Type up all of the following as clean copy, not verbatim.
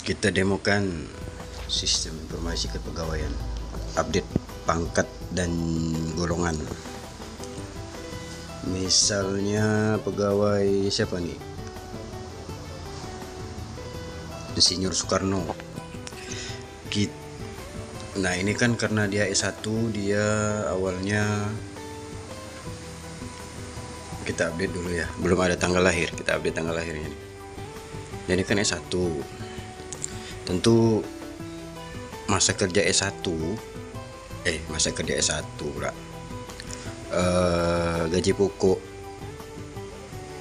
Kita demokan sistem informasi kepegawaian, update pangkat dan golongan. Misalnya pegawai siapa nih? Insinyur Soekarno. Nah ini kan karena dia S1, dia awalnya kita update dulu ya, belum ada tanggal lahir, kita update tanggal lahirnya nih. Jadi kan S1, tentu masa kerja S1 pula, gaji pokok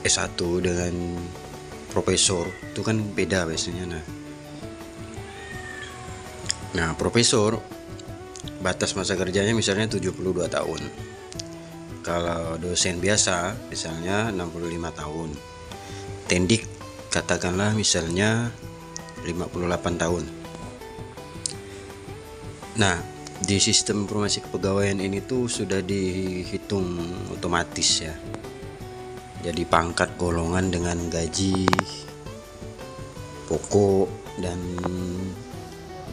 S1 dengan profesor itu kan beda biasanya. Nah profesor batas masa kerjanya misalnya 72 tahun. Kalau dosen biasa misalnya 65 tahun. Tendik katakanlah misalnya 58 tahun. Nah, di sistem informasi kepegawaian ini tuh sudah dihitung otomatis ya. Jadi pangkat, golongan dengan gaji pokok dan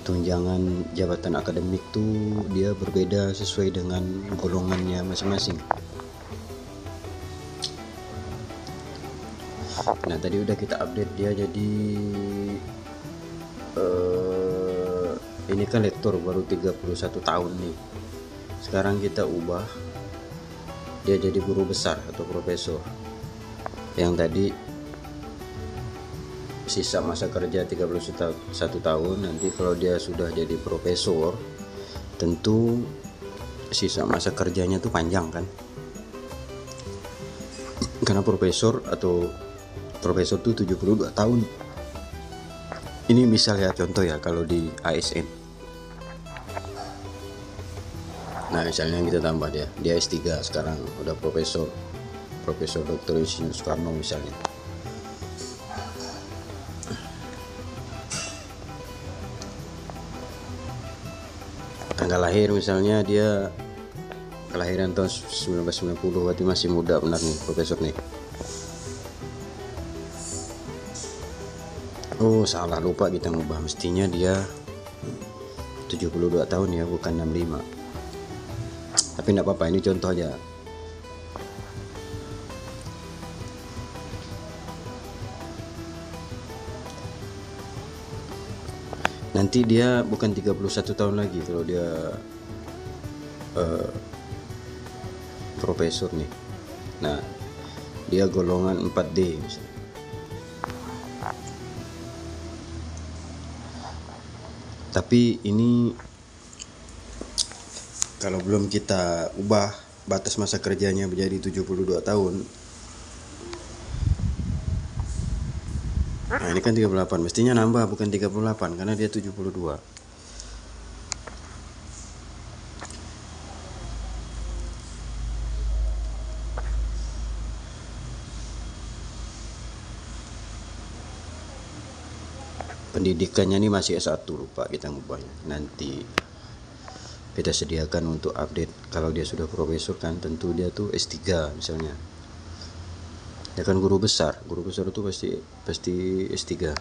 tunjangan jabatan akademik tuh dia berbeda sesuai dengan golongannya masing-masing. Nah tadi udah kita update dia jadi ini kan lektor baru 31 tahun nih. Sekarang kita ubah dia jadi guru besar atau profesor. Yang tadi sisa masa kerja 31 tahun, nanti kalau dia sudah jadi profesor tentu sisa masa kerjanya tuh panjang kan. Karena profesor tuh 72 tahun. Ini misalnya contoh ya kalau di ASN. Nah misalnya kita tambah dia S3 sekarang udah Profesor Dr. Insinyur Soekarno misalnya. Tanggal lahir misalnya dia kelahiran tahun 1990, berarti masih muda benar nih profesor nih. Oh salah, lupa kita ngubah, mestinya dia 72 tahun ya, bukan 65. Tapi enggak apa-apa, ini contoh aja. Nanti dia bukan 31 tahun lagi kalau dia profesor nih. Nah, dia golongan 4D misalnya. Tapi ini kalau belum kita ubah batas masa kerjanya menjadi 72 tahun. Nah, ini kan 38, mestinya nambah bukan 38 karena dia 72. Pendidikannya ini masih S1, lupa kita ngubahnya. Nanti kita sediakan untuk update. Kalau dia sudah profesor kan tentu dia tuh S3 misalnya. Ya kan guru besar itu pasti S3.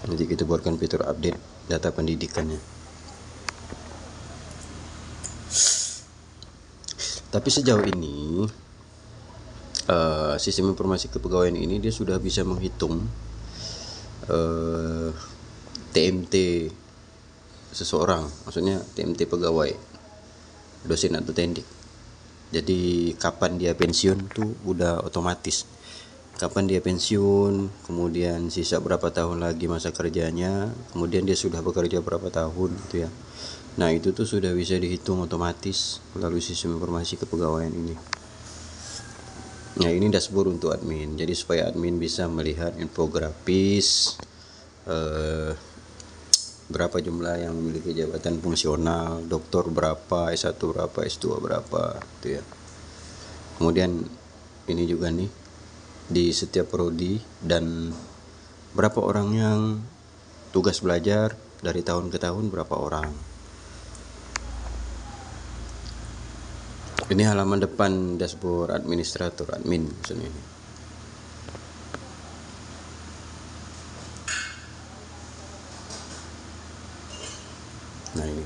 Nanti kita buatkan fitur update data pendidikannya. Tapi sejauh ini sistem informasi kepegawaian ini dia sudah bisa menghitung TMT seseorang, maksudnya TMT pegawai, dosen atau tendik. Jadi kapan dia pensiun tuh udah otomatis. Kapan dia pensiun, kemudian sisa berapa tahun lagi masa kerjanya, kemudian dia sudah bekerja berapa tahun gitu ya. Nah itu tuh sudah bisa dihitung otomatis melalui sistem informasi kepegawaian ini. Nah ini dashboard untuk admin, jadi supaya admin bisa melihat infografis berapa jumlah yang memiliki jabatan fungsional, doktor berapa, S1 berapa, S2 berapa gitu ya. Kemudian ini juga nih di setiap prodi dan berapa orang yang tugas belajar dari tahun ke tahun, berapa orang. Ini halaman depan dashboard administrator, admin misalnya. Nah ini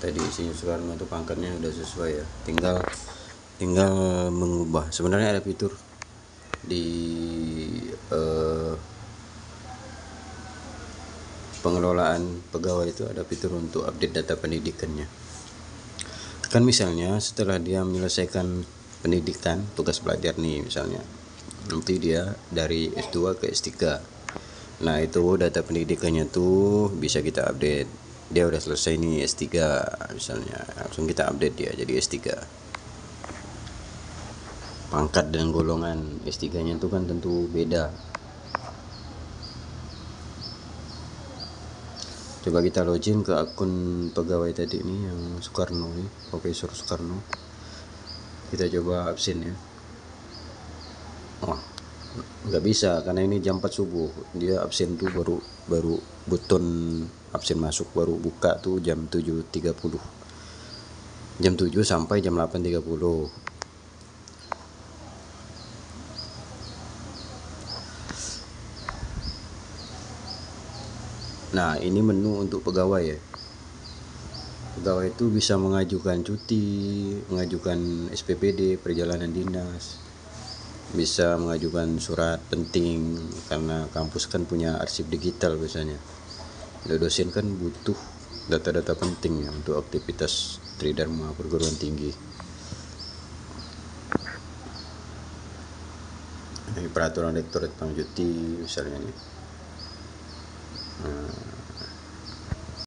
tadi isinya Soekarno itu pangkatnya udah sesuai ya, tinggal mengubah. Sebenarnya ada fitur di pengelolaan pegawai itu, ada fitur untuk update data pendidikannya. Kan misalnya setelah dia menyelesaikan pendidikan, tugas belajar nih misalnya, nanti dia dari S2 ke S3. Nah itu data pendidikannya tuh bisa kita update. Dia udah selesai nih S3 misalnya, langsung kita update dia jadi S3. Pangkat dan golongan S3 nya itu kan tentu beda. Coba kita login ke akun pegawai tadi ini yang Soekarno ini, Profesor Soekarno. Kita coba absen ya. Wah, nggak bisa karena ini jam 4 subuh. Dia absen tuh baru button absen masuk baru buka tuh jam 7.30. Jam 7 sampai jam 8.30. Nah, ini menu untuk pegawai ya. Pegawai itu bisa mengajukan cuti, mengajukan SPPD, perjalanan dinas, bisa mengajukan surat penting karena kampus kan punya arsip digital biasanya. Dosen kan butuh data-data penting ya untuk aktivitas tridharma perguruan tinggi. Ini peraturan rektor tentang cuti misalnya nih. Nah,